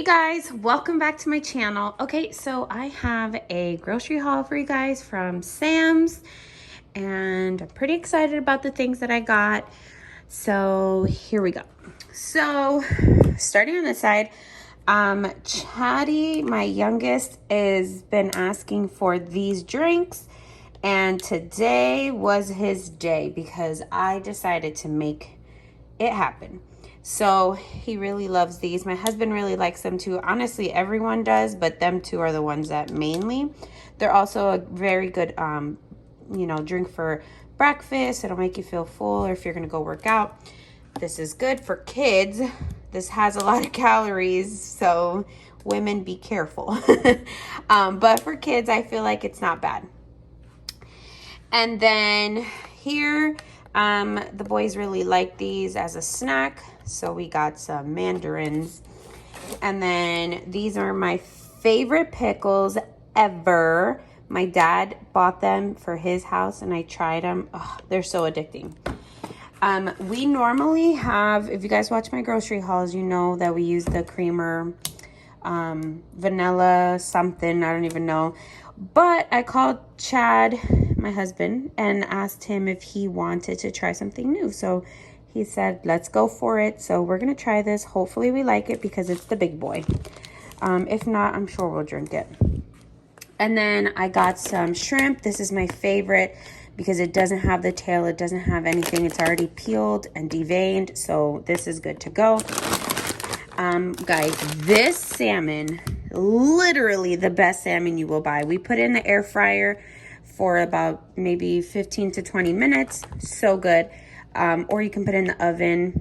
Guys, welcome back to my channel. Okay, so I have a grocery haul for you guys from Sam's, and I'm pretty excited about the things that I got. So here we go. So starting on this side, Chatty, my youngest, has been asking for these drinks, and today was his day because I decided to make it happen. So he really loves these. My husband really likes them too. Honestly, everyone does, but them two are the ones that mainly. They're also a very good, drink for breakfast. It'll make you feel full, or if you're gonna go work out. This is good for kids. This has a lot of calories, so women be careful. But for kids, I feel like it's not bad. And then here, the boys really like these as a snack, so we got some mandarins. And then these are my favorite pickles ever. My dad bought them for his house and I tried them. Oh, they're so addicting. We normally have, if you guys watch my grocery hauls, you know that we use the creamer, vanilla something, I don't even know. But I called Chad, my husband, and asked him if he wanted to try something new. So he said, let's go for it. So we're going to try this. Hopefully we like it because it's the big boy. If not, I'm sure we'll drink it. And then I got some shrimp. This is my favorite because it doesn't have the tail. It doesn't have anything. It's already peeled and deveined. So this is good to go. Guys, this salmon, literally the best salmon you will buy. We put it in the air fryer for about maybe 15 to 20 minutes. So good. Or you can put it in the oven,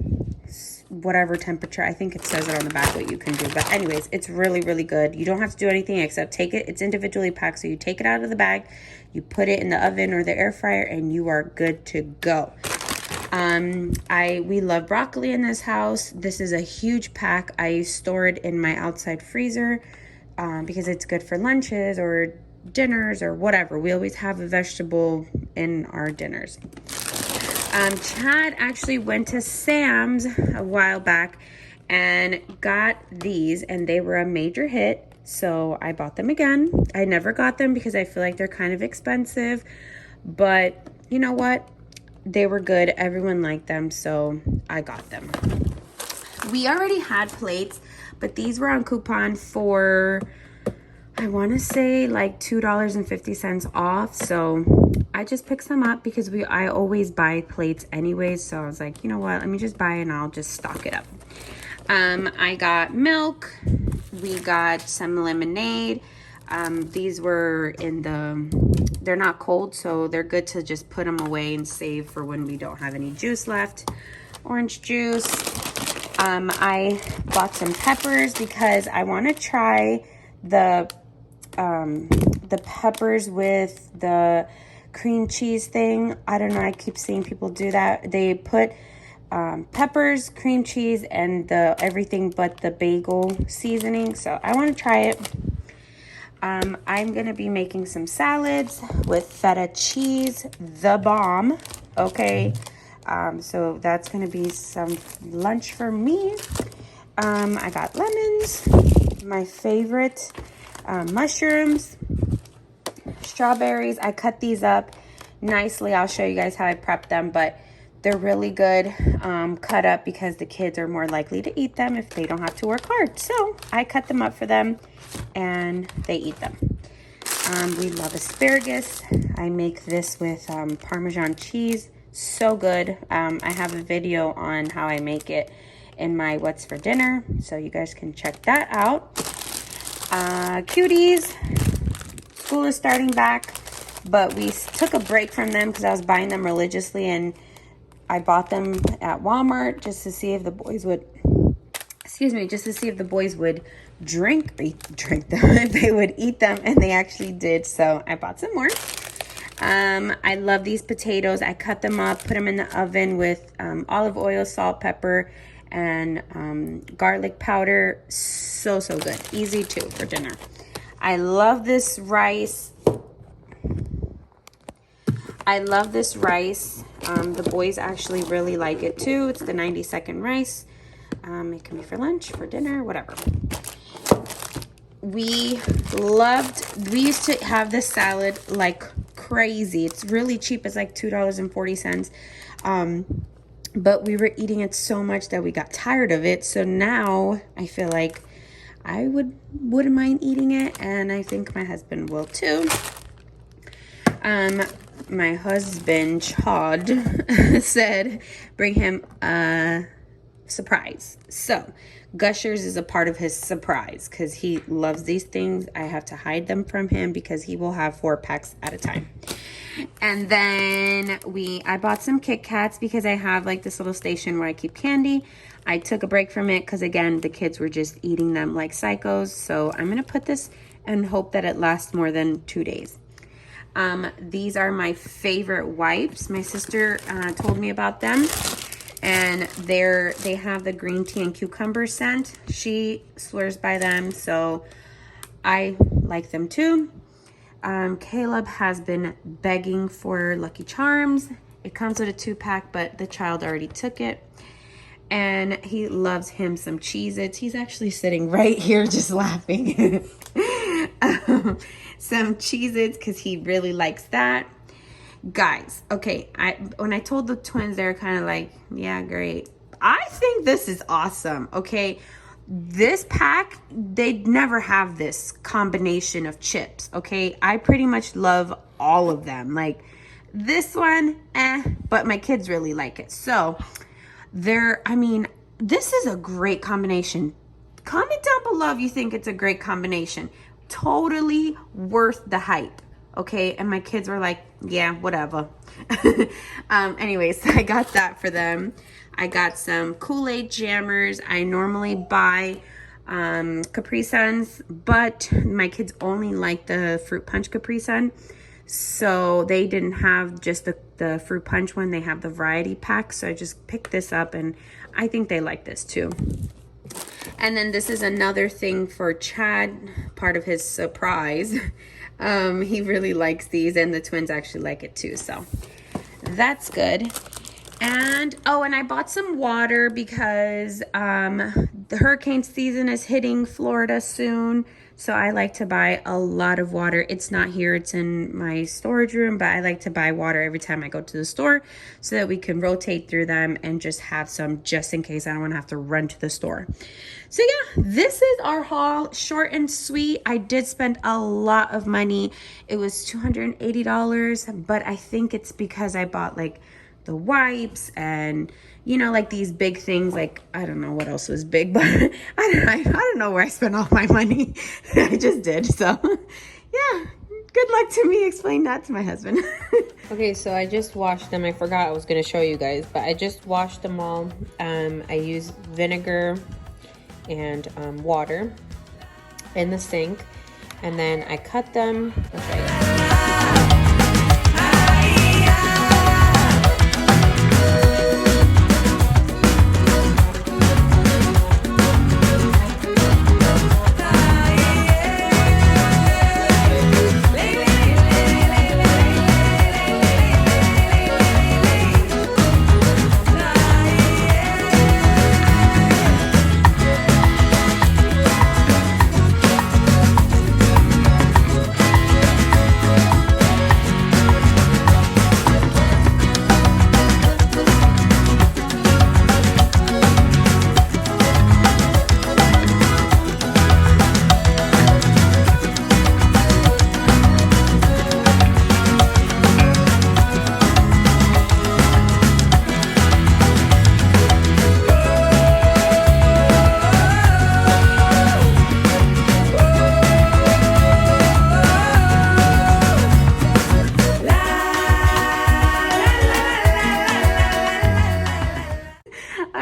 whatever temperature. I think it says it on the back what you can do. But anyways, it's really, really good. You don't have to do anything except take it. It's individually packed. So you take it out of the bag, you put it in the oven or the air fryer, and you are good to go. We love broccoli in this house. This is a huge pack. I store it in my outside freezer because it's good for lunches or dinners or whatever. We always have a vegetable in our dinners. Chad actually went to Sam's a while back and got these, and they were a major hit. So I bought them again. I never got them because I feel like they're kind of expensive, but you know what? They were good. Everyone liked them, so I got them. We already had plates, but these were on coupon for, I want to say like $2.50 off. So I just picked some up because I always buy plates anyways. So I was like, you know what? Let me just buy it and I'll just stock it up. I got milk. We got some lemonade. These were they're not cold, so they're good to just put them away and save for when we don't have any juice left. Orange juice. I bought some peppers because I want to try the peppers with the cream cheese thing. I don't know, I keep seeing people do that. They put peppers, cream cheese, and everything but the bagel seasoning. So I want to try it. I'm going to be making some salads with feta cheese, the bomb. Okay. So that's going to be some lunch for me. I got lemons, my favorite, mushrooms, strawberries. I cut these up nicely. I'll show you guys how I prep them, but they're really good cut up because the kids are more likely to eat them if they don't have to work hard. So I cut them up for them and they eat them. We love asparagus. I make this with Parmesan cheese. So good. I have a video on how I make it in my What's for Dinner, so you guys can check that out. Cuties. School is starting back, but we took a break from them because I was buying them religiously, and I bought them at Walmart just to see if the boys would, drink them, if they would eat them, and they actually did, so I bought some more. I love these potatoes. I cut them up, put them in the oven with olive oil, salt, pepper, and garlic powder. So good. Easy too for dinner. I love this rice. The boys actually really like it too. It's the 90-second rice. It can be for lunch, for dinner, whatever. we used to have this salad like crazy. It's really cheap. It's like $2.40. But we were eating it so much that we got tired of it. So now I feel like I wouldn't mind eating it, and I think my husband will too. My husband Chad said bring him a surprise. So Gushers is a part of his surprise because he loves these things. I have to hide them from him because he will have 4 packs at a time. And then I bought some Kit Kats because I have like this little station where I keep candy. I took a break from it because again, the kids were just eating them like psychos. So I'm going to put this and hope that it lasts more than 2 days. These are my favorite wipes. My sister told me about them. And they have the green tea and cucumber scent. She swears by them, so I like them too. Caleb has been begging for Lucky Charms. It comes with a 2-pack, but the child already took it. And he loves him some Cheez-Its. He's actually sitting right here just laughing. Some Cheez-Its because he really likes that. Guys, okay, when I told the twins, they were kind of like, yeah, great. I think this is awesome, okay? This pack, they'd never have this combination of chips, okay? I pretty much love all of them. Like, this one, but my kids really like it. So, this is a great combination. Comment down below if you think it's a great combination. Totally worth the hype. Okay, and my kids were like, yeah, whatever. Anyways, I got that for them. I got some Kool-Aid jammers. I normally buy Capri Suns, but my kids only like the fruit punch Capri Sun. So they didn't have just the fruit punch one. They have the variety pack. So I just picked this up, and I think they like this too. And then this is another thing for Chad, part of his surprise. He really likes these, and the twins actually like it too, so that's good. And I bought some water because the hurricane season is hitting Florida soon, so I like to buy a lot of water. It's not here, it's in my storage room, but I like to buy water every time I go to the store so that we can rotate through them and just have some just in case I don't want to have to run to the store. So yeah, this is our haul, short and sweet. I did spend a lot of money. It was $280, but I think it's because I bought like the wipes and like these big things. Like I don't know what else was big, but I don't know where I spent all my money. I just did. So yeah, good luck to me explain that to my husband. Okay, so I just washed them. I forgot I was going to show you guys, but I just washed them all. I used vinegar and water in the sink, and then I cut them. I'll show you.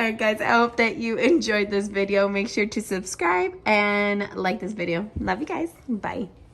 Alright guys, I hope that you enjoyed this video. Make sure to subscribe and like this video. Love you guys. Bye.